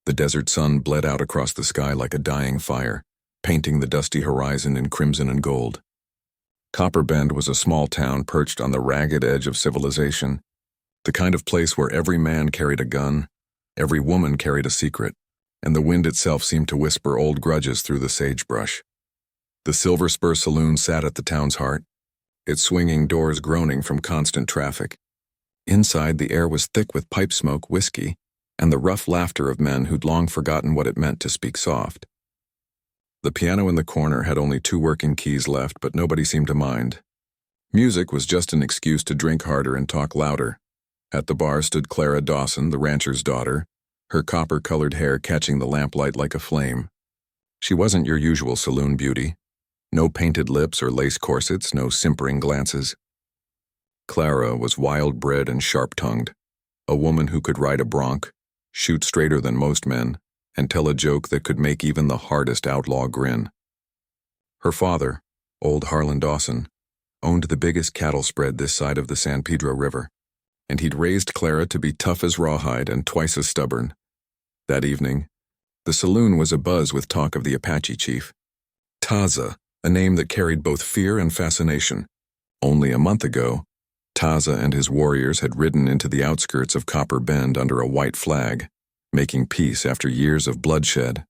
The desert sun bled out across the sky like a dying fire, painting the dusty horizon in crimson and gold. Copper Bend was a small town perched on the ragged edge of civilization, the kind of place where every man carried a gun, every woman carried a secret, and the wind itself seemed to whisper old grudges through the sagebrush. The Silver Spur Saloon sat at the town's heart, its swinging doors groaning from constant traffic. Inside, the air was thick with pipe smoke, whiskey, and the rough laughter of men who'd long forgotten what it meant to speak soft. The piano in the corner had only 2 working keys left, but nobody seemed to mind. Music was just an excuse to drink harder and talk louder. At the bar stood Clara Dawson, the rancher's daughter, her copper-colored hair catching the lamplight like a flame. She wasn't your usual saloon beauty. No painted lips or lace corsets, no simpering glances. Clara was wild-bred and sharp-tongued, a woman who could ride a bronc, shoot straighter than most men, and tell a joke that could make even the hardest outlaw grin. Her father, old Harlan Dawson, owned the biggest cattle spread this side of the San Pedro River, and he'd raised Clara to be tough as rawhide and twice as stubborn. That evening, the saloon was abuzz with talk of the Apache chief. Taza, a name that carried both fear and fascination. Only a month ago, Taza and his warriors had ridden into the outskirts of Copper Bend under a white flag, making peace after years of bloodshed.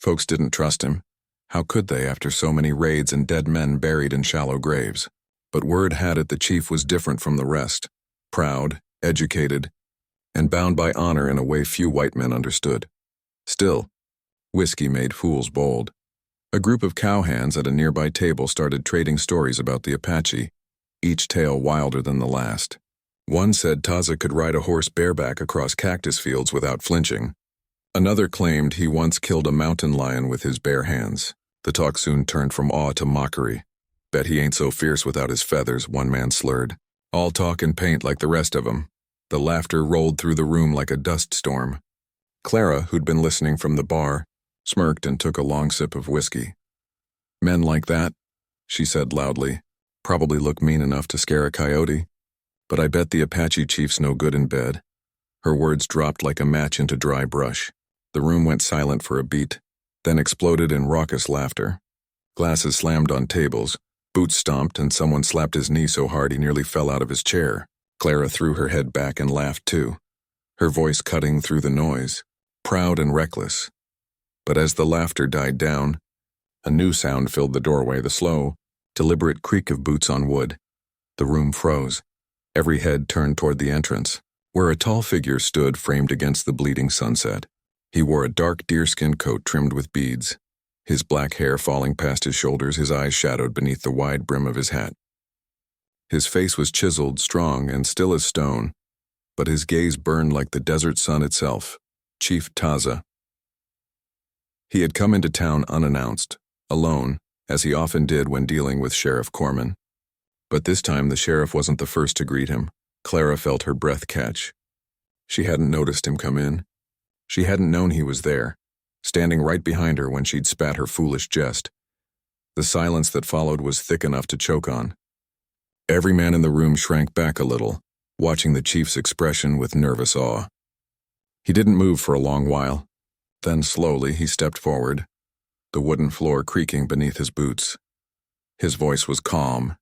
Folks didn't trust him. How could they after so many raids and dead men buried in shallow graves? But word had it the chief was different from the rest, proud, educated, and bound by honor in a way few white men understood. Still, whiskey made fools bold. A group of cowhands at a nearby table started trading stories about the Apache, each tale wilder than the last. One said Taza could ride a horse bareback across cactus fields without flinching. Another claimed he once killed a mountain lion with his bare hands. The talk soon turned from awe to mockery. Bet he ain't so fierce without his feathers, one man slurred. All talk and paint like the rest of 'em. The laughter rolled through the room like a dust storm. Clara, who'd been listening from the bar, smirked and took a long sip of whiskey. Men like that, she said loudly, probably look mean enough to scare a coyote. But I bet the Apache chief's no good in bed. Her words dropped like a match into dry brush. The room went silent for a beat, then exploded in raucous laughter. Glasses slammed on tables, boots stomped, and someone slapped his knee so hard he nearly fell out of his chair. Clara threw her head back and laughed too, her voice cutting through the noise, proud and reckless. But as the laughter died down, a new sound filled the doorway, the slow, deliberate creak of boots on wood. The room froze. Every head turned toward the entrance, where a tall figure stood framed against the bleeding sunset. He wore a dark deerskin coat trimmed with beads, his black hair falling past his shoulders, his eyes shadowed beneath the wide brim of his hat. His face was chiseled, strong, and still as stone, but his gaze burned like the desert sun itself. Chief Taza. He had come into town unannounced, alone, as he often did when dealing with Sheriff Corman. But this time the sheriff wasn't the first to greet him. Clara felt her breath catch. She hadn't noticed him come in. She hadn't known he was there, standing right behind her when she'd spat her foolish jest. The silence that followed was thick enough to choke on. Every man in the room shrank back a little, watching the chief's expression with nervous awe. He didn't move for a long while. Then slowly he stepped forward, the wooden floor creaking beneath his boots. His voice was calm,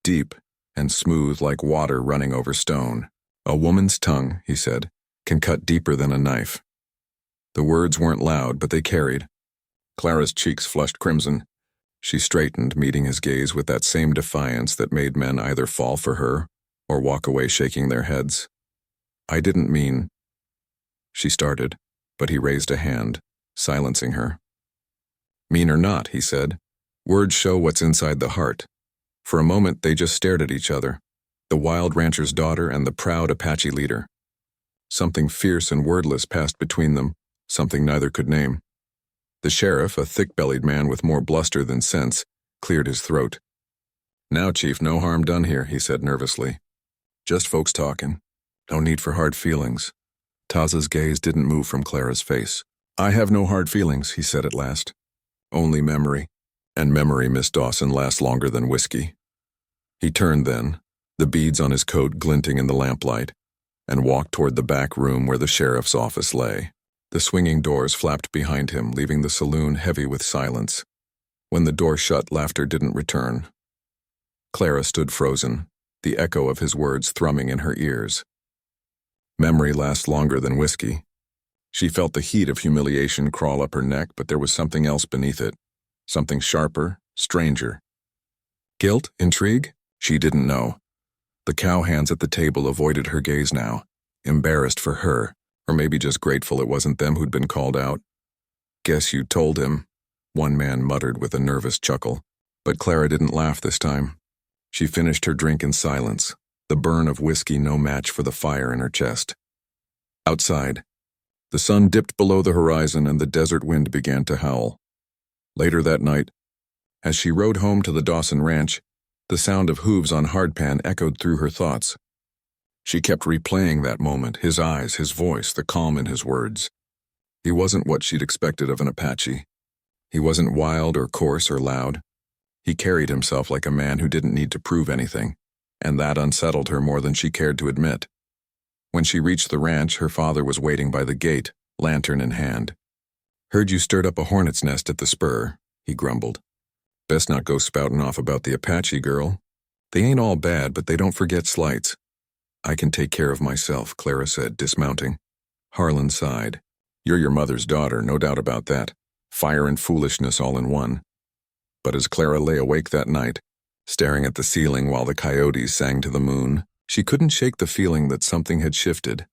deep, and smooth like water running over stone. A woman's tongue, he said, can cut deeper than a knife. The words weren't loud, but they carried. Clara's cheeks flushed crimson. She straightened, meeting his gaze with that same defiance that made men either fall for her or walk away shaking their heads. I didn't mean... She started, but he raised a hand, silencing her. Mean or not, he said. Words show what's inside the heart. For a moment, they just stared at each other, the wild rancher's daughter and the proud Apache leader. Something fierce and wordless passed between them, something neither could name. The sheriff, a thick-bellied man with more bluster than sense, cleared his throat. Now, Chief, no harm done here, he said nervously. Just folks talking. No need for hard feelings. Taza's gaze didn't move from Clara's face. I have no hard feelings, he said at last. Only memory. And memory, Miss Dawson, lasts longer than whiskey. He turned then, the beads on his coat glinting in the lamplight, and walked toward the back room where the sheriff's office lay. The swinging doors flapped behind him, leaving the saloon heavy with silence. When the door shut, laughter didn't return. Clara stood frozen, the echo of his words thrumming in her ears. Memory lasts longer than whiskey. She felt the heat of humiliation crawl up her neck, but there was something else beneath it. Something sharper, stranger. Guilt? Intrigue? She didn't know. The cowhands at the table avoided her gaze now, embarrassed for her, or maybe just grateful it wasn't them who'd been called out. "Guess you told him," one man muttered with a nervous chuckle. But Clara didn't laugh this time. She finished her drink in silence, the burn of whiskey no match for the fire in her chest. Outside, the sun dipped below the horizon and the desert wind began to howl. Later that night, as she rode home to the Dawson Ranch, the sound of hooves on hardpan echoed through her thoughts. She kept replaying that moment, his eyes, his voice, the calm in his words. He wasn't what she'd expected of an Apache. He wasn't wild or coarse or loud. He carried himself like a man who didn't need to prove anything, and that unsettled her more than she cared to admit. When she reached the ranch, her father was waiting by the gate, lantern in hand. "Heard you stirred up a hornet's nest at the spur," he grumbled. "Best not go spouting off about the Apache girl. They ain't all bad, but they don't forget slights." "I can take care of myself," Clara said, dismounting. Harlan sighed. "You're your mother's daughter, no doubt about that. Fire and foolishness all in one." But as Clara lay awake that night, staring at the ceiling while the coyotes sang to the moon, she couldn't shake the feeling that something had shifted.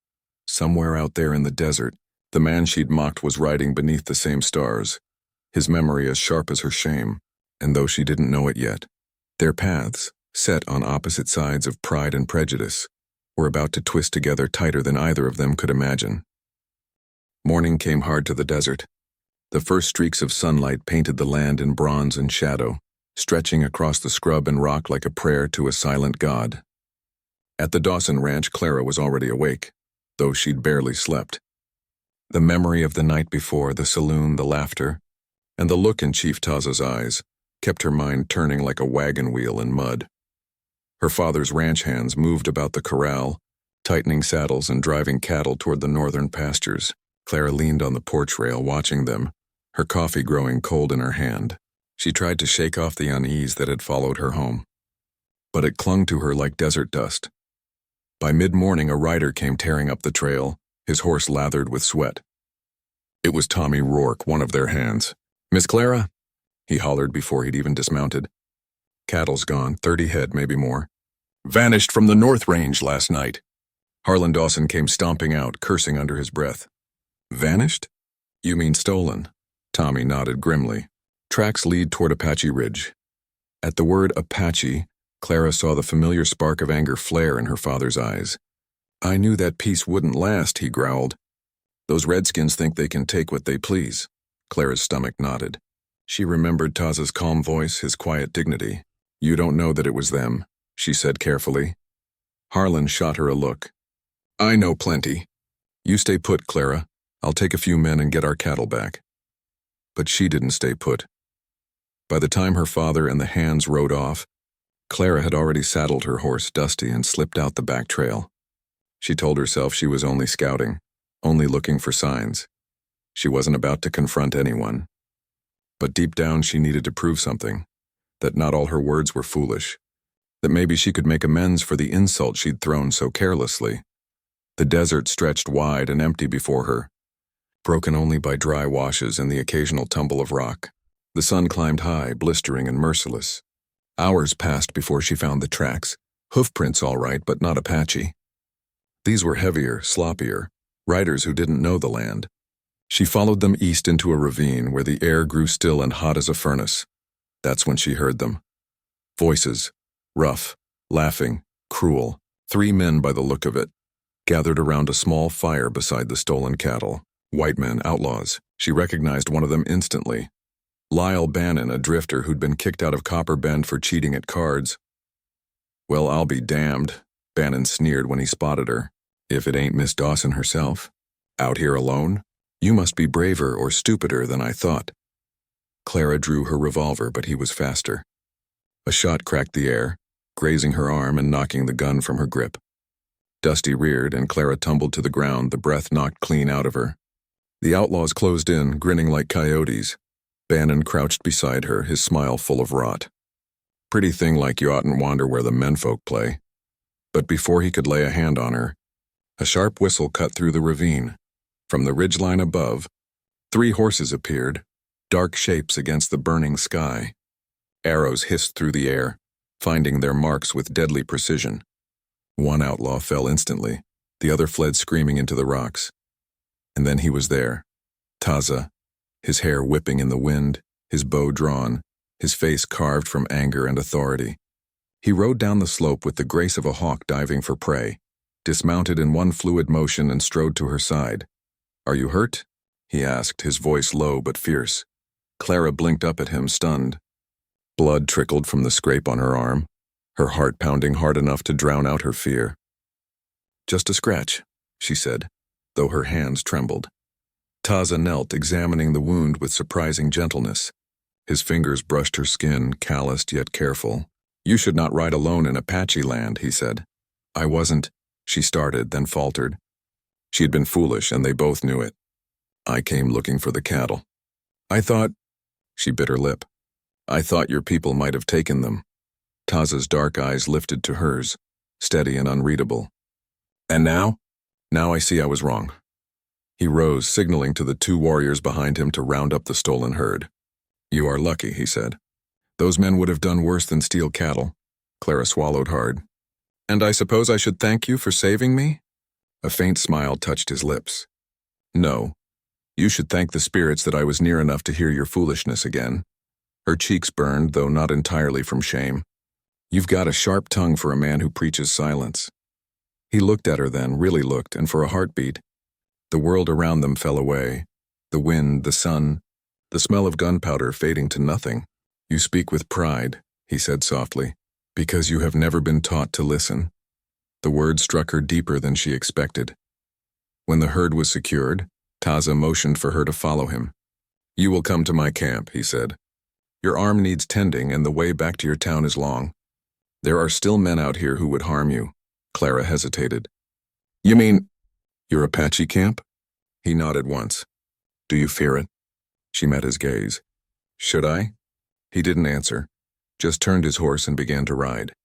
Somewhere out there in the desert, the man she'd mocked was riding beneath the same stars, his memory as sharp as her shame, and though she didn't know it yet, their paths, set on opposite sides of pride and prejudice, were about to twist together tighter than either of them could imagine. Morning came hard to the desert. The first streaks of sunlight painted the land in bronze and shadow, stretching across the scrub and rock like a prayer to a silent god. At the Dawson Ranch, Clara was already awake, though she'd barely slept. The memory of the night before, the saloon, the laughter, and the look in Chief Taza's eyes kept her mind turning like a wagon wheel in mud. Her father's ranch hands moved about the corral, tightening saddles and driving cattle toward the northern pastures. Clara leaned on the porch rail watching them, her coffee growing cold in her hand. She tried to shake off the unease that had followed her home, but it clung to her like desert dust. By mid-morning, a rider came tearing up the trail, his horse lathered with sweat. It was Tommy Rourke, one of their hands. "Miss Clara?" he hollered before he'd even dismounted. "Cattle's gone, 30 head, maybe more. Vanished from the North Range last night." Harlan Dawson came stomping out, cursing under his breath. "Vanished? You mean stolen?" Tommy nodded grimly. "Tracks lead toward Apache Ridge." At the word Apache, Clara saw the familiar spark of anger flare in her father's eyes. "I knew that peace wouldn't last," he growled. "Those redskins think they can take what they please." Clara's stomach knotted. She remembered Taza's calm voice, his quiet dignity. "You don't know that it was them," she said carefully. Harlan shot her a look. "I know plenty. You stay put, Clara. I'll take a few men and get our cattle back." But she didn't stay put. By the time her father and the hands rode off, Clara had already saddled her horse, Dusty, and slipped out the back trail. She told herself she was only scouting, only looking for signs. She wasn't about to confront anyone. But deep down she needed to prove something, that not all her words were foolish, that maybe she could make amends for the insult she'd thrown so carelessly. The desert stretched wide and empty before her, broken only by dry washes and the occasional tumble of rock. The sun climbed high, blistering and merciless. Hours passed before she found the tracks, hoofprints all right, but not Apache. These were heavier, sloppier, riders who didn't know the land. She followed them east into a ravine where the air grew still and hot as a furnace. That's when she heard them. Voices, rough, laughing, cruel, 3 men by the look of it, gathered around a small fire beside the stolen cattle. White men, outlaws. She recognized one of them instantly. Lyle Bannon, a drifter who'd been kicked out of Copper Bend for cheating at cards. "Well, I'll be damned," Bannon sneered when he spotted her. "If it ain't Miss Dawson herself. Out here alone? You must be braver or stupider than I thought." Clara drew her revolver, but he was faster. A shot cracked the air, grazing her arm and knocking the gun from her grip. Dusty reared, and Clara tumbled to the ground, the breath knocked clean out of her. The outlaws closed in, grinning like coyotes. Bannon crouched beside her, his smile full of rot. Pretty thing like you oughtn't wander where the menfolk play. But before he could lay a hand on her, a sharp whistle cut through the ravine. From the ridgeline above, 3 horses appeared, dark shapes against the burning sky. Arrows hissed through the air, finding their marks with deadly precision. One outlaw fell instantly, the other fled screaming into the rocks. And then he was there, Taza, his hair whipping in the wind, his bow drawn, his face carved from anger and authority. He rode down the slope with the grace of a hawk diving for prey, dismounted in one fluid motion and strode to her side. "Are you hurt?" he asked, his voice low but fierce. Clara blinked up at him, stunned. Blood trickled from the scrape on her arm, her heart pounding hard enough to drown out her fear. "Just a scratch," she said, though her hands trembled. Taza knelt, examining the wound with surprising gentleness. His fingers brushed her skin, calloused yet careful. "You should not ride alone in Apache land," he said. "I wasn't," she started, then faltered. She had been foolish, and they both knew it. "I came looking for the cattle. I thought," she bit her lip, "I thought your people might have taken them." Taza's dark eyes lifted to hers, steady and unreadable. "And now?" "Now I see I was wrong." He rose, signaling to the 2 warriors behind him to round up the stolen herd. "You are lucky," he said. "Those men would have done worse than steal cattle." Clara swallowed hard. "And I suppose I should thank you for saving me?" A faint smile touched his lips. "No. You should thank the spirits that I was near enough to hear your foolishness again." Her cheeks burned, though not entirely from shame. "You've got a sharp tongue for a man who preaches silence." He looked at her then, really looked, and for a heartbeat, the world around them fell away. The wind, the sun, the smell of gunpowder fading to nothing. "You speak with pride," he said softly, "because you have never been taught to listen." The words struck her deeper than she expected. When the herd was secured, Taza motioned for her to follow him. "You will come to my camp," he said. "Your arm needs tending, and the way back to your town is long. There are still men out here who would harm you." Clara hesitated. "You mean your Apache camp?" He nodded once. "Do you fear it?" She met his gaze. "Should I?" He didn't answer, just turned his horse and began to ride.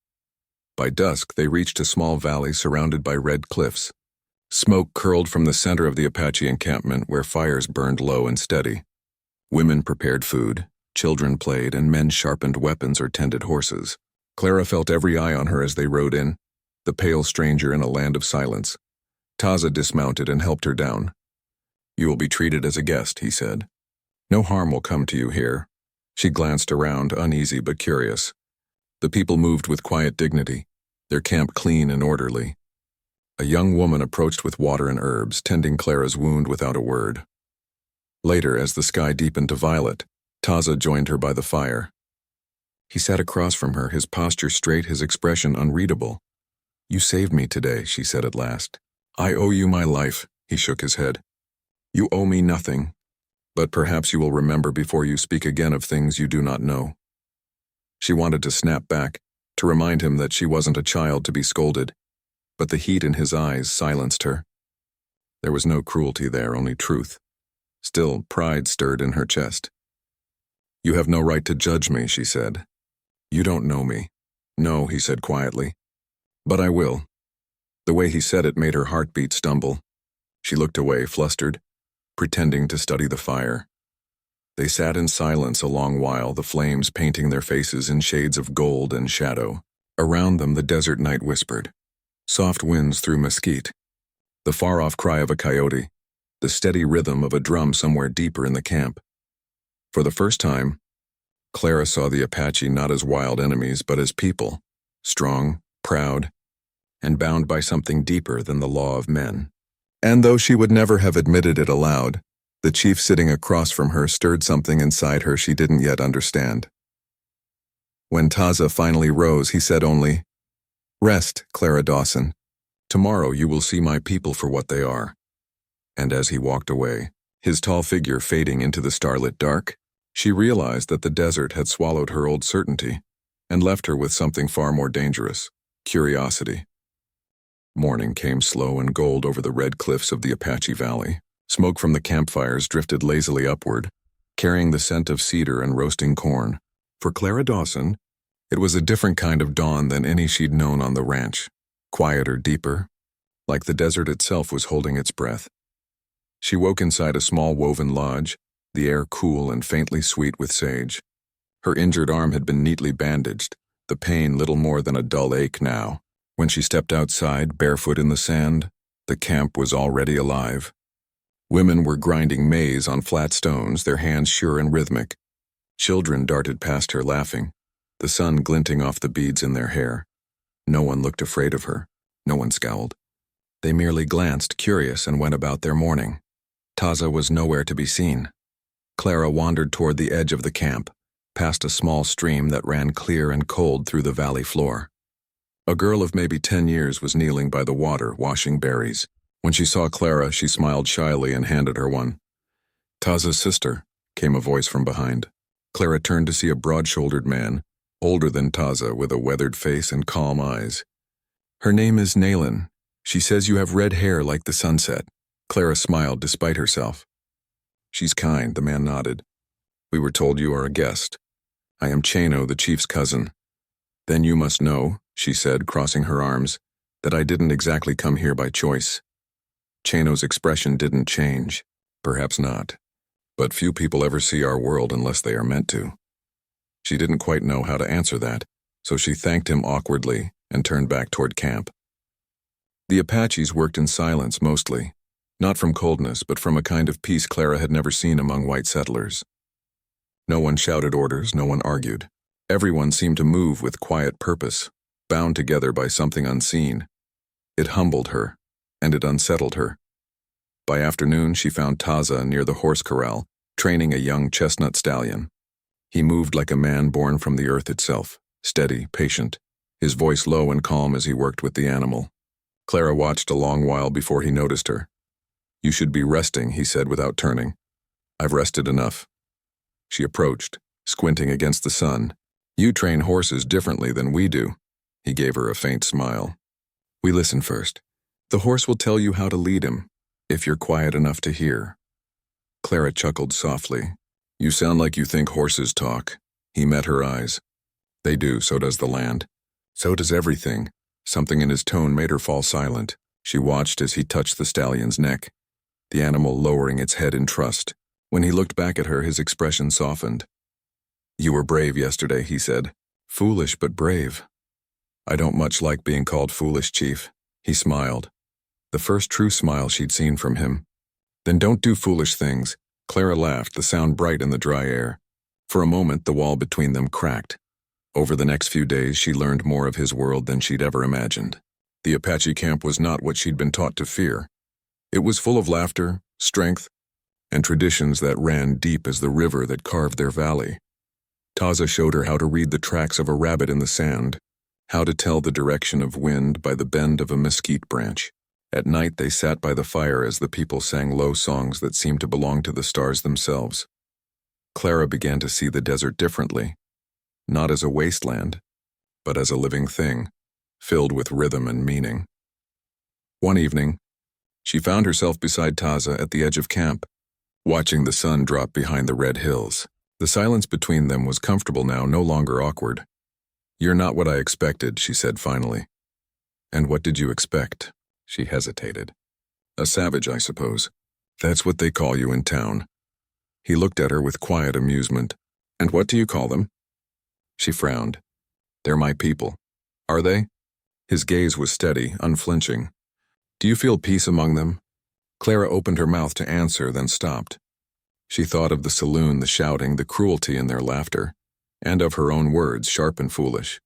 By dusk, they reached a small valley surrounded by red cliffs. Smoke curled from the center of the Apache encampment, where fires burned low and steady. Women prepared food, children played, and men sharpened weapons or tended horses. Clara felt every eye on her as they rode in, the pale stranger in a land of silence. Taza dismounted and helped her down. "You will be treated as a guest," he said. "No harm will come to you here." She glanced around, uneasy but curious. The people moved with quiet dignity, their camp clean and orderly. A young woman approached with water and herbs, tending Clara's wound without a word. Later, as the sky deepened to violet, Taza joined her by the fire. He sat across from her, his posture straight, his expression unreadable. "You saved me today," she said at last. "I owe you my life," he shook his head. "You owe me nothing, but perhaps you will remember before you speak again of things you do not know." She wanted to snap back, to remind him that she wasn't a child to be scolded, but the heat in his eyes silenced her. There was no cruelty there, only truth. Still, pride stirred in her chest. "You have no right to judge me," she said. "You don't know me." "No," he said quietly. "But I will." The way he said it made her heartbeat stumble. She looked away, flustered, pretending to study the fire. They sat in silence a long while, the flames painting their faces in shades of gold and shadow. Around them the desert night whispered. Soft winds through mesquite. The far-off cry of a coyote. The steady rhythm of a drum somewhere deeper in the camp. For the first time, Clara saw the Apache not as wild enemies, but as people, strong, proud, and bound by something deeper than the law of men. And though she would never have admitted it aloud, the chief sitting across from her stirred something inside her she didn't yet understand. When Taza finally rose, he said only, "Rest, Clara Dawson. Tomorrow you will see my people for what they are." And as he walked away, his tall figure fading into the starlit dark, she realized that the desert had swallowed her old certainty and left her with something far more dangerous, curiosity. Morning came slow and gold over the red cliffs of the Apache Valley. Smoke from the campfires drifted lazily upward, carrying the scent of cedar and roasting corn. For Clara Dawson, it was a different kind of dawn than any she'd known on the ranch. Quieter, deeper, like the desert itself was holding its breath. She woke inside a small woven lodge, the air cool and faintly sweet with sage. Her injured arm had been neatly bandaged, the pain little more than a dull ache now. When she stepped outside, barefoot in the sand, the camp was already alive. Women were grinding maize on flat stones, their hands sure and rhythmic. Children darted past her laughing, the sun glinting off the beads in their hair. No one looked afraid of her. No one scowled. They merely glanced, curious, and went about their morning. Taza was nowhere to be seen. Clara wandered toward the edge of the camp, past a small stream that ran clear and cold through the valley floor. A girl of maybe 10 years was kneeling by the water, washing berries. When she saw Clara, she smiled shyly and handed her one. "Taza's sister," came a voice from behind. Clara turned to see a broad-shouldered man, older than Taza, with a weathered face and calm eyes. "Her name is Naylan. She says you have red hair like the sunset." Clara smiled despite herself. "She's kind," the man nodded. "We were told you are a guest. I am Chano, the chief's cousin." "Then you must know," she said, crossing her arms, "that I didn't exactly come here by choice." Chano's expression didn't change. Perhaps not. But few people ever see our world unless they are meant to. She didn't quite know how to answer that, so she thanked him awkwardly and turned back toward camp. The Apaches worked in silence mostly, not from coldness, but from a kind of peace Clara had never seen among white settlers. No one shouted orders, no one argued. Everyone seemed to move with quiet purpose, bound together by something unseen. It humbled her, and it unsettled her. By afternoon, she found Taza near the horse corral, training a young chestnut stallion. He moved like a man born from the earth itself, steady, patient, his voice low and calm as he worked with the animal. Clara watched a long while before he noticed her. "You should be resting," he said without turning. "I've rested enough." She approached, squinting against the sun. "You train horses differently than we do." He gave her a faint smile. "We listen first. The horse will tell you how to lead him, if you're quiet enough to hear." Clara chuckled softly. "You sound like you think horses talk." He met her eyes. "They do, so does the land. So does everything." Something in his tone made her fall silent. She watched as he touched the stallion's neck, the animal lowering its head in trust. When he looked back at her, his expression softened. "You were brave yesterday," he said. "Foolish, but brave." "I don't much like being called foolish, Chief." He smiled, the first true smile she'd seen from him. "Then don't do foolish things." Clara laughed, the sound bright in the dry air. For a moment, the wall between them cracked. Over the next few days, she learned more of his world than she'd ever imagined. The Apache camp was not what she'd been taught to fear. It was full of laughter, strength, and traditions that ran deep as the river that carved their valley. Taza showed her how to read the tracks of a rabbit in the sand, how to tell the direction of wind by the bend of a mesquite branch. At night, they sat by the fire as the people sang low songs that seemed to belong to the stars themselves. Clara began to see the desert differently, not as a wasteland, but as a living thing, filled with rhythm and meaning. One evening, she found herself beside Taza at the edge of camp, watching the sun drop behind the red hills. The silence between them was comfortable now, no longer awkward. "You're not what I expected," she said finally. "And what did you expect?" She hesitated. "A savage, I suppose. That's what they call you in town." He looked at her with quiet amusement. "And what do you call them?" She frowned. "They're my people." "Are they?" His gaze was steady, unflinching. "Do you feel peace among them?" Clara opened her mouth to answer, then stopped. She thought of the saloon, the shouting, the cruelty in their laughter, and of her own words, sharp and foolish.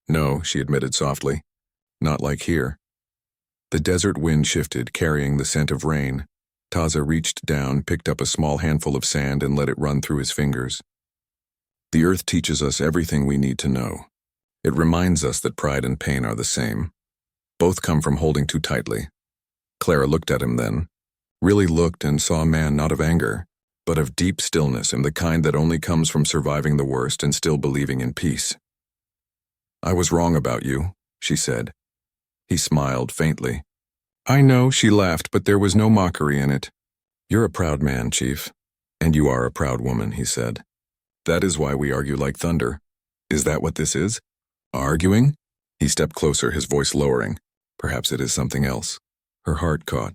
"No," she admitted softly. "Not like here." The desert wind shifted, carrying the scent of rain. Taza reached down, picked up a small handful of sand, and let it run through his fingers. "The earth teaches us everything we need to know. It reminds us that pride and pain are the same. Both come from holding too tightly." Clara looked at him then, really looked and saw a man not of anger, but of deep stillness, and the kind that only comes from surviving the worst and still believing in peace. "I was wrong about you," she said. He smiled faintly. "I know," she laughed, but there was no mockery in it. You're a proud man, Chief. And you are a proud woman, he said. That is why we argue like thunder. Is that what this is? Arguing? He stepped closer, his voice lowering. Perhaps it is something else. Her heart caught.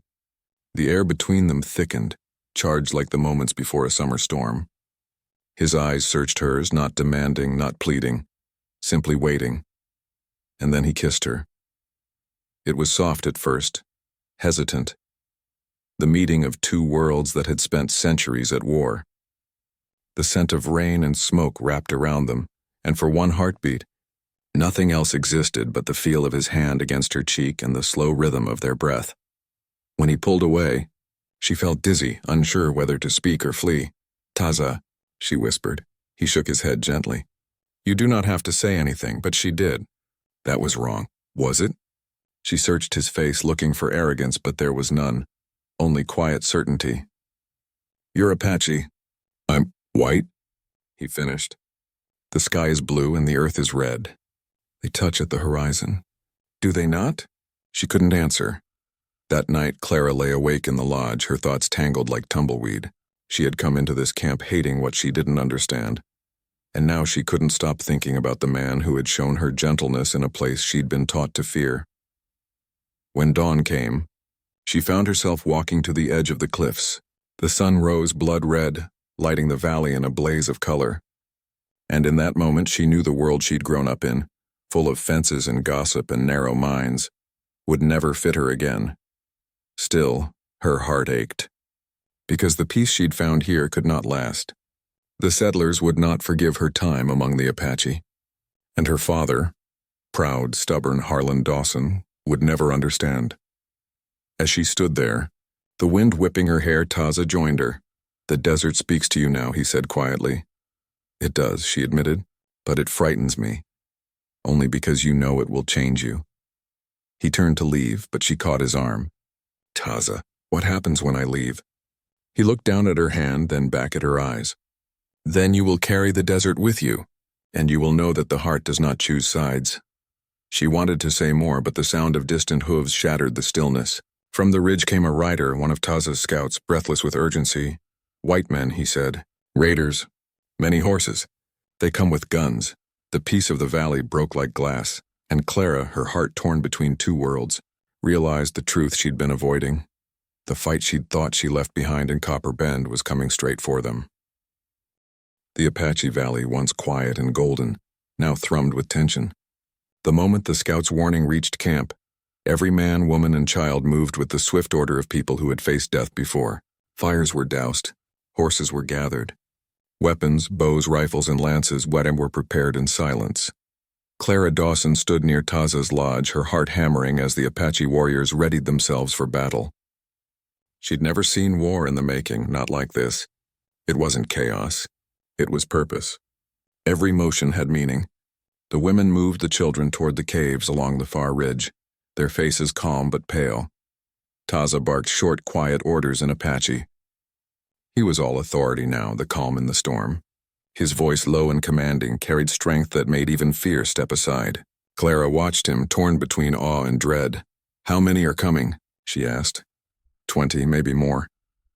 The air between them thickened, charged like the moments before a summer storm. His eyes searched hers, not demanding, not pleading, simply waiting. And then he kissed her. It was soft at first, hesitant. The meeting of two worlds that had spent centuries at war. The scent of rain and smoke wrapped around them, and for one heartbeat, nothing else existed but the feel of his hand against her cheek and the slow rhythm of their breath. When he pulled away, she felt dizzy, unsure whether to speak or flee. Taza, she whispered. He shook his head gently. You do not have to say anything, but she did. That was wrong. Was it? She searched his face, looking for arrogance, but there was none. Only quiet certainty. You're Apache. I'm white, he finished. The sky is blue and the earth is red. They touch at the horizon. Do they not? She couldn't answer. That night, Clara lay awake in the lodge, her thoughts tangled like tumbleweed. She had come into this camp hating what she didn't understand. And now she couldn't stop thinking about the man who had shown her gentleness in a place she'd been taught to fear. When dawn came, she found herself walking to the edge of the cliffs. The sun rose blood red, lighting the valley in a blaze of color. And in that moment she knew the world she'd grown up in, full of fences and gossip and narrow minds, would never fit her again. Still, her heart ached. Because the peace she'd found here could not last. The settlers would not forgive her time among the Apache. And her father, proud, stubborn Harlan Dawson, would never understand. As she stood there, the wind whipping her hair, Taza joined her. The desert speaks to you now, he said quietly. It does, she admitted, but it frightens me. Only because you know it will change you. He turned to leave, but she caught his arm. Taza, what happens when I leave? He looked down at her hand, then back at her eyes. Then you will carry the desert with you, and you will know that the heart does not choose sides. She wanted to say more, but the sound of distant hooves shattered the stillness. From the ridge came a rider, one of Taza's scouts, breathless with urgency. White men, he said. Raiders. Many horses. They come with guns. The peace of the valley broke like glass, and Clara, her heart torn between two worlds, realized the truth she'd been avoiding. The fight she'd thought she left behind in Copper Bend was coming straight for them. The Apache Valley, once quiet and golden, now thrummed with tension. The moment the scouts' warning reached camp, every man, woman, and child moved with the swift order of people who had faced death before. Fires were doused. Horses were gathered. Weapons, bows, rifles, and lances were prepared in silence. Clara Dawson stood near Taza's lodge, her heart hammering as the Apache warriors readied themselves for battle. She'd never seen war in the making, not like this. It wasn't chaos. It was purpose. Every motion had meaning. The women moved the children toward the caves along the far ridge, their faces calm but pale. Taza barked short, quiet orders in Apache. He was all authority now, the calm in the storm. His voice, low and commanding, carried strength that made even fear step aside. Clara watched him, torn between awe and dread. How many are coming? She asked. 20, maybe more,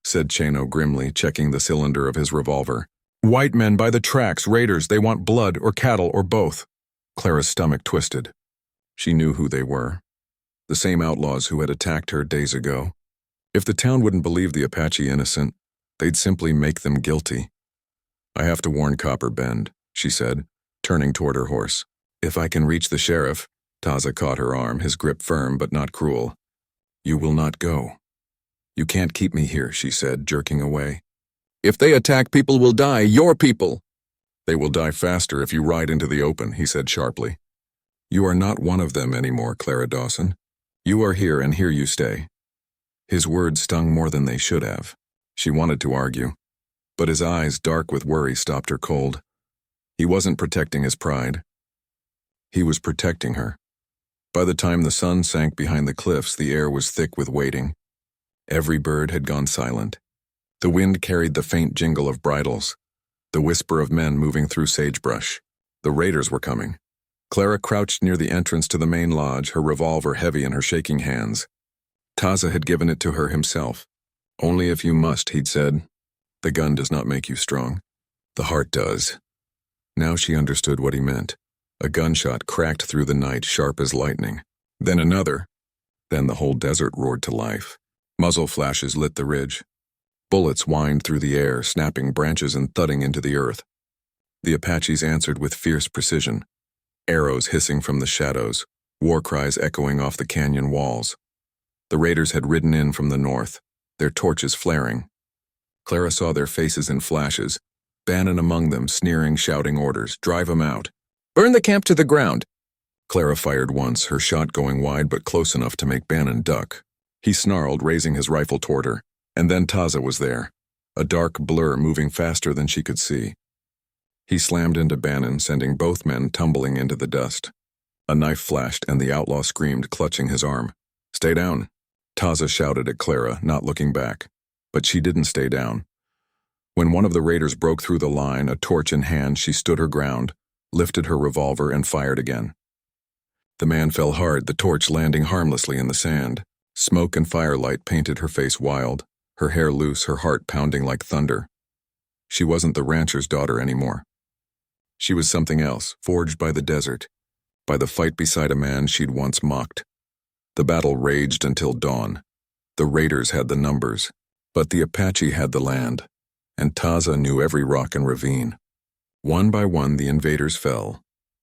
said Chano grimly, checking the cylinder of his revolver. White men by the tracks, raiders, they want blood or cattle or both. Clara's stomach twisted. She knew who they were. The same outlaws who had attacked her days ago. If the town wouldn't believe the Apache innocent, they'd simply make them guilty. I have to warn Copper Bend, she said, turning toward her horse. If I can reach the sheriff, Taza caught her arm, his grip firm but not cruel. You will not go. You can't keep me here, she said, jerking away. If they attack, people will die, your people. They will die faster if you ride into the open, he said sharply. You are not one of them anymore, Clara Dawson. You are here and here you stay. His words stung more than they should have. She wanted to argue, but his eyes, dark with worry, stopped her cold. He wasn't protecting his pride. He was protecting her. By the time the sun sank behind the cliffs, the air was thick with waiting. Every bird had gone silent. The wind carried the faint jingle of bridles, the whisper of men moving through sagebrush. The raiders were coming. Clara crouched near the entrance to the main lodge, her revolver heavy in her shaking hands. Taza had given it to her himself. Only if you must, he'd said. The gun does not make you strong. The heart does. Now she understood what he meant. A gunshot cracked through the night, sharp as lightning. Then another. Then the whole desert roared to life. Muzzle flashes lit the ridge. Bullets whined through the air, snapping branches and thudding into the earth. The Apaches answered with fierce precision. Arrows hissing from the shadows, war cries echoing off the canyon walls. The raiders had ridden in from the north, their torches flaring. Clara saw their faces in flashes, Bannon among them, sneering, shouting orders, "Drive 'em out. Burn the camp to the ground." Clara fired once, her shot going wide but close enough to make Bannon duck. He snarled, raising his rifle toward her, and then Taza was there, a dark blur moving faster than she could see. He slammed into Bannon, sending both men tumbling into the dust. A knife flashed, and the outlaw screamed, clutching his arm. "Stay down." Taza shouted at Clara, not looking back. But she didn't stay down. When one of the raiders broke through the line, a torch in hand, she stood her ground, lifted her revolver, and fired again. The man fell hard, the torch landing harmlessly in the sand. Smoke and firelight painted her face wild, her hair loose, her heart pounding like thunder. She wasn't the rancher's daughter anymore. She was something else, forged by the desert, by the fight beside a man she'd once mocked. The battle raged until dawn. The raiders had the numbers, but the Apache had the land, and Taza knew every rock and ravine. One by one the invaders fell,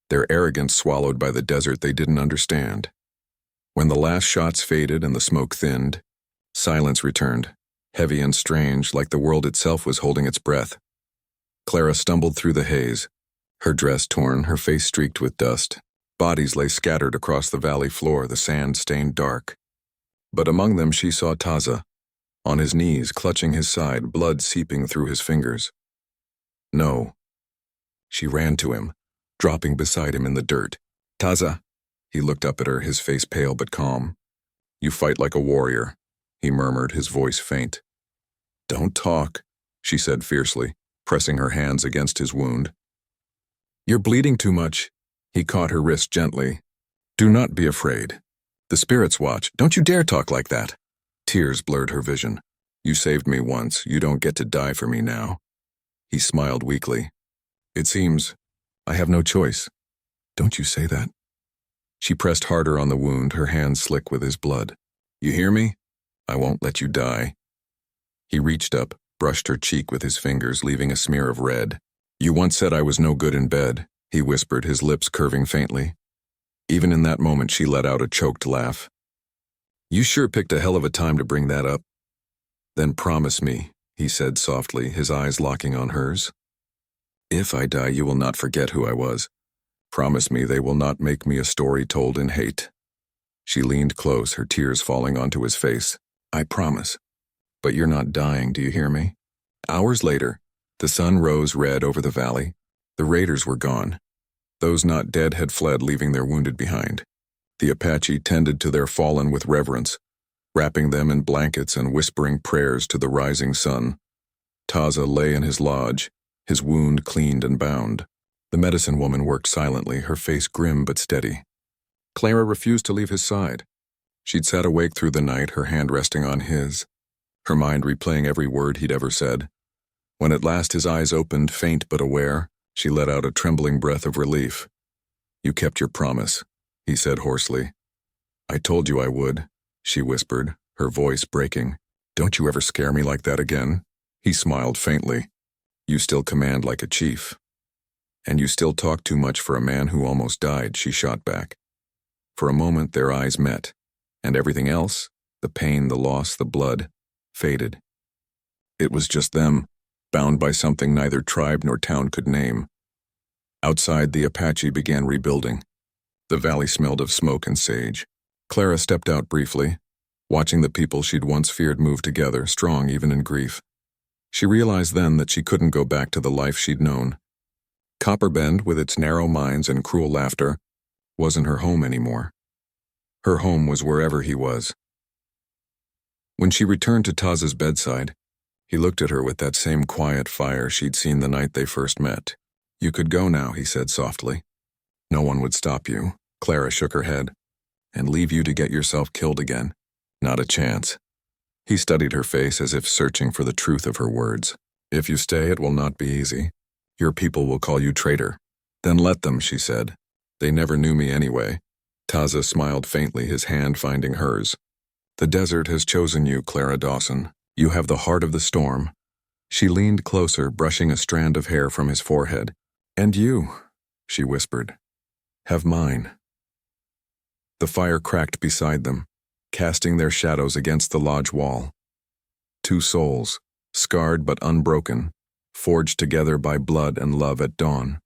their arrogance swallowed by the desert they didn't understand. When the last shots faded and the smoke thinned, silence returned, heavy and strange, like the world itself was holding its breath. Clara stumbled through the haze, her dress torn, her face streaked with dust. Bodies lay scattered across the valley floor, the sand stained dark. But among them she saw Taza, on his knees, clutching his side, blood seeping through his fingers. "No." She ran to him, dropping beside him in the dirt. "Taza." He looked up at her, his face pale but calm. "You fight like a warrior," he murmured, his voice faint. "Don't talk," she said fiercely, pressing her hands against his wound. "You're bleeding too much." He caught her wrist gently. "Do not be afraid. The spirits watch. Don't you dare talk like that." Tears blurred her vision. "You saved me once. You don't get to die for me now." He smiled weakly. "It seems I have no choice." "Don't you say that." She pressed harder on the wound, her hands slick with his blood. "You hear me? I won't let you die." He reached up, brushed her cheek with his fingers, leaving a smear of red. "You once said I was no good in bed," he whispered, his lips curving faintly. Even in that moment she let out a choked laugh. "You sure picked a hell of a time to bring that up." "Then promise me," he said softly, his eyes locking on hers. "If I die, you will not forget who I was. Promise me they will not make me a story told in hate." She leaned close, her tears falling onto his face. "I promise. But you're not dying, do you hear me?" Hours later, the sun rose red over the valley. The raiders were gone. Those not dead had fled, leaving their wounded behind. The Apache tended to their fallen with reverence, wrapping them in blankets and whispering prayers to the rising sun. Taza lay in his lodge, his wound cleaned and bound. The medicine woman worked silently, her face grim but steady. Clara refused to leave his side. She'd sat awake through the night, her hand resting on his, her mind replaying every word he'd ever said. When at last his eyes opened, faint but aware, she let out a trembling breath of relief. "You kept your promise," he said hoarsely. "I told you I would," she whispered, her voice breaking. "Don't you ever scare me like that again?" He smiled faintly. "You still command like a chief." "And you still talk too much for a man who almost died," she shot back. For a moment their eyes met, and everything else, the pain, the loss, the blood, faded. It was just them, bound by something neither tribe nor town could name. Outside, the Apache began rebuilding. The valley smelled of smoke and sage. Clara stepped out briefly, watching the people she'd once feared move together, strong even in grief. She realized then that she couldn't go back to the life she'd known. Copper Bend, with its narrow minds and cruel laughter, wasn't her home anymore. Her home was wherever he was. When she returned to Taza's bedside, he looked at her with that same quiet fire she'd seen the night they first met. "You could go now," he said softly. "No one would stop you." Clara shook her head. "And leave you to get yourself killed again. Not a chance." He studied her face as if searching for the truth of her words. If you stay, it will not be easy. Your people will call you traitor. Then let them, she said. They never knew me anyway. Taza smiled faintly, his hand finding hers. The desert has chosen you, Clara Dawson. You have the heart of the storm. She leaned closer, brushing a strand of hair from his forehead. And you, she whispered, have mine. The fire cracked beside them, casting their shadows against the lodge wall. Two souls, scarred but unbroken, forged together by blood and love at dawn.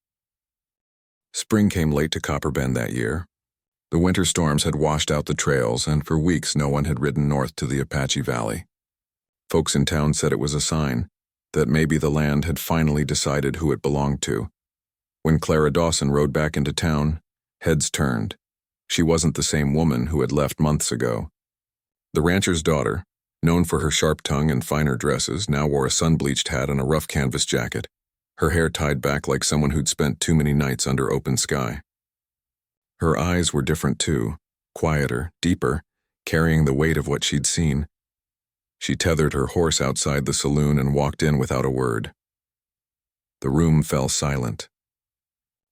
Spring came late to Copper Bend that year. The winter storms had washed out the trails, and for weeks no one had ridden north to the Apache Valley. Folks in town said it was a sign that maybe the land had finally decided who it belonged to. When Clara Dawson rode back into town, heads turned. She wasn't the same woman who had left months ago. The rancher's daughter, known for her sharp tongue and finer dresses, now wore a sun-bleached hat and a rough canvas jacket, her hair tied back like someone who'd spent too many nights under open sky. Her eyes were different too, quieter, deeper, carrying the weight of what she'd seen. She tethered her horse outside the saloon and walked in without a word. The room fell silent.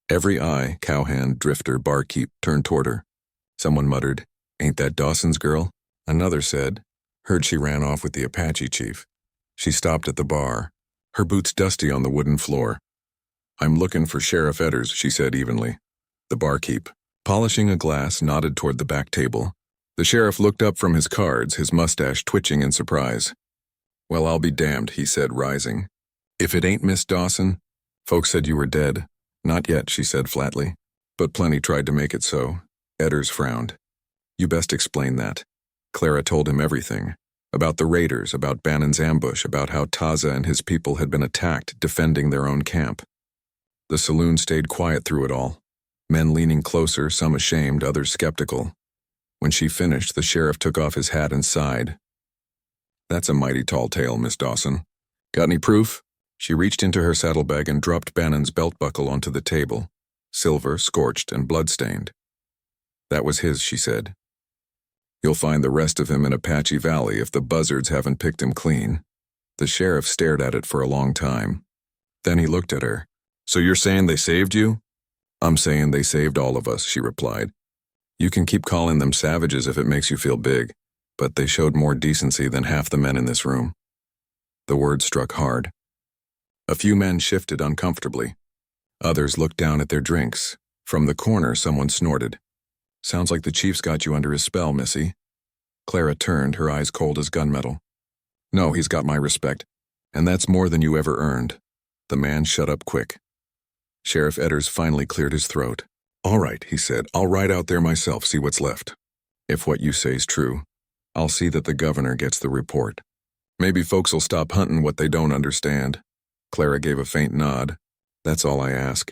Every eye, cowhand, drifter, barkeep, turned toward her. Someone muttered, "Ain't that Dawson's girl?" Another said, "Heard she ran off with the Apache chief." She stopped at the bar, her boots dusty on the wooden floor. "I'm looking for Sheriff Edders," she said evenly. The barkeep, polishing a glass, nodded toward the back table. The sheriff looked up from his cards, his mustache twitching in surprise. "Well, I'll be damned," he said, rising. "If it ain't Miss Dawson, folks said you were dead." "Not yet," she said flatly. "But plenty tried to make it so." Edders frowned. "You best explain that." Clara told him everything. About the raiders, about Bannon's ambush, about how Taza and his people had been attacked defending their own camp. The saloon stayed quiet through it all, men leaning closer, some ashamed, others skeptical. When she finished, the sheriff took off his hat and sighed. "That's a mighty tall tale, Miss Dawson. Got any proof?" She reached into her saddlebag and dropped Bannon's belt buckle onto the table, silver, scorched, and blood-stained. "That was his," she said. "You'll find the rest of him in Apache Valley if the buzzards haven't picked him clean." The sheriff stared at it for a long time. Then he looked at her. "So you're saying they saved you?" "I'm saying they saved all of us," she replied. "You can keep calling them savages if it makes you feel big, but they showed more decency than half the men in this room." The word struck hard. A few men shifted uncomfortably. Others looked down at their drinks. From the corner, someone snorted. "Sounds like the chief's got you under his spell, missy." Clara turned, her eyes cold as gunmetal. "No, he's got my respect, and that's more than you ever earned." The man shut up quick. Sheriff Edders finally cleared his throat. "All right," he said, "I'll ride out there myself, see what's left. If what you say's true, I'll see that the governor gets the report. Maybe folks'll stop hunting what they don't understand." Clara gave a faint nod. "That's all I ask."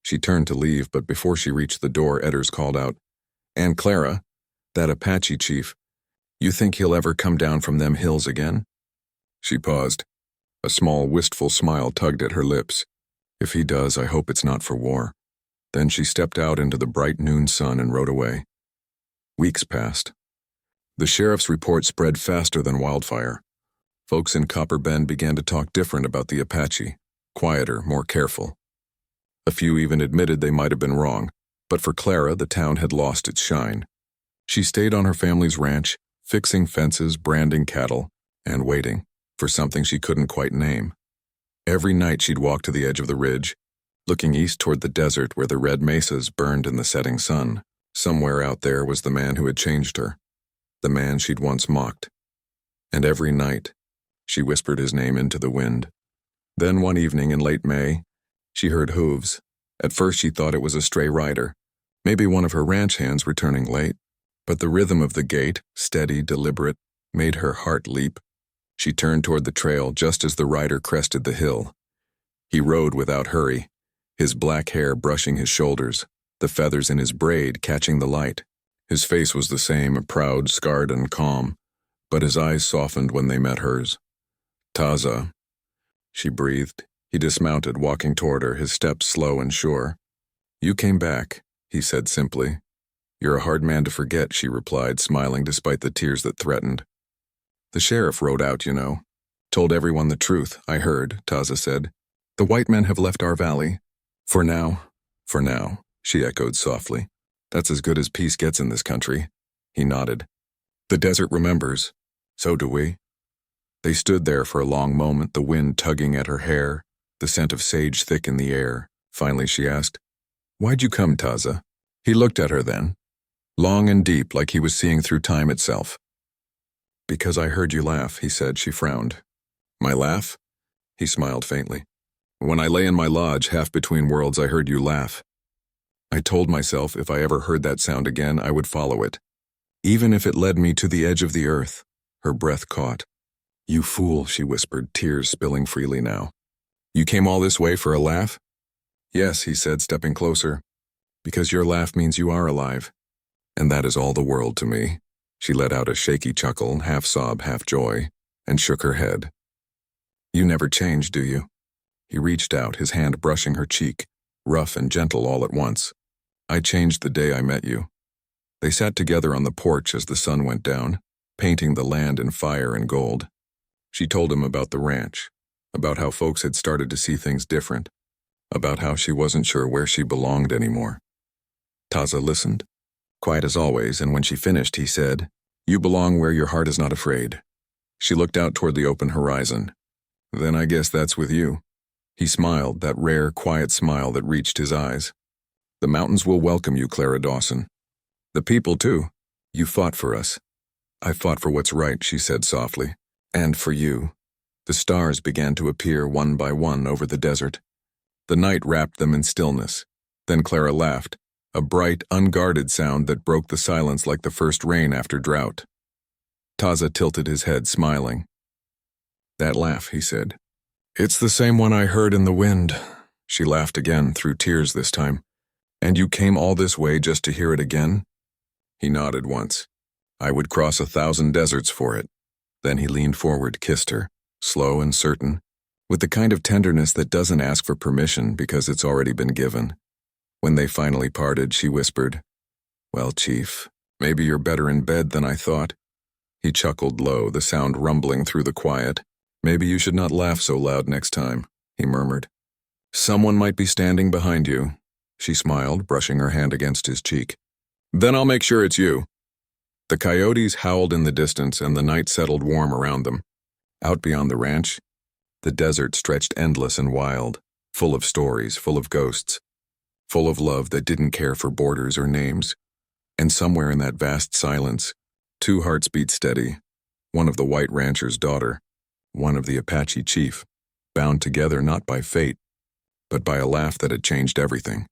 She turned to leave, but before she reached the door, Edders called out, "And Clara, that Apache chief, you think he'll ever come down from them hills again?" She paused. A small, wistful smile tugged at her lips. "If he does, I hope it's not for war." Then she stepped out into the bright noon sun and rode away. Weeks passed. The sheriff's report spread faster than wildfire. Folks in Copper Bend began to talk different about the Apache, quieter, more careful. A few even admitted they might have been wrong, but for Clara, the town had lost its shine. She stayed on her family's ranch, fixing fences, branding cattle, and waiting for something she couldn't quite name. Every night she'd walk to the edge of the ridge, looking east toward the desert where the red mesas burned in the setting sun. Somewhere out there was the man who had changed her, the man she'd once mocked. And every night, she whispered his name into the wind. Then one evening in late May, she heard hooves. At first she thought it was a stray rider, maybe one of her ranch hands returning late. But the rhythm of the gait, steady, deliberate, made her heart leap. She turned toward the trail just as the rider crested the hill. He rode without hurry, his black hair brushing his shoulders, the feathers in his braid catching the light. His face was the same, proud, scarred, and calm, but his eyes softened when they met hers. "Taza," she breathed. He dismounted, walking toward her, his steps slow and sure. "You came back," he said simply. "You're a hard man to forget," she replied, smiling despite the tears that threatened. The sheriff rode out, you know. Told everyone the truth, I heard, Taza said. The white men have left our valley. For now, she echoed softly. That's as good as peace gets in this country. He nodded. The desert remembers. So do we. They stood there for a long moment, the wind tugging at her hair, the scent of sage thick in the air. Finally she asked, Why'd you come, Taza? He looked at her then, long and deep, like he was seeing through time itself. Because I heard you laugh, he said. She frowned. My laugh? He smiled faintly. When I lay in my lodge, half between worlds, I heard you laugh. I told myself if I ever heard that sound again, I would follow it. Even if it led me to the edge of the earth. Her breath caught. You fool, she whispered, tears spilling freely now. You came all this way for a laugh? Yes, he said, stepping closer. Because your laugh means you are alive. And that is all the world to me. She let out a shaky chuckle, half sob, half joy, and shook her head. You never change, do you? He reached out, his hand brushing her cheek, rough and gentle all at once. I changed the day I met you. They sat together on the porch as the sun went down, painting the land in fire and gold. She told him about the ranch, about how folks had started to see things different, about how she wasn't sure where she belonged anymore. Taza listened, quiet as always, and when she finished, he said, You belong where your heart is not afraid. She looked out toward the open horizon. Then I guess that's with you. He smiled, that rare, quiet smile that reached his eyes. The mountains will welcome you, Clara Dawson. The people, too. You fought for us. I fought for what's right, she said softly. And for you. The stars began to appear one by one over the desert. The night wrapped them in stillness. Then Clara laughed, a bright, unguarded sound that broke the silence like the first rain after drought. Taza tilted his head, smiling. That laugh, he said. It's the same one I heard in the wind. She laughed again, through tears this time. And you came all this way just to hear it again? He nodded once. I would cross 1,000 deserts for it. Then he leaned forward, kissed her, slow and certain, with the kind of tenderness that doesn't ask for permission because it's already been given. When they finally parted, she whispered, Well, Chief, maybe you're better in bed than I thought. He chuckled low, the sound rumbling through the quiet. Maybe you should not laugh so loud next time, he murmured. Someone might be standing behind you. She smiled, brushing her hand against his cheek. Then I'll make sure it's you. The coyotes howled in the distance and the night settled warm around them. Out beyond the ranch, the desert stretched endless and wild, full of stories, full of ghosts, full of love that didn't care for borders or names. And somewhere in that vast silence, 2 hearts beat steady, one of the white rancher's daughter, one of the Apache chief, bound together not by fate, but by a laugh that had changed everything.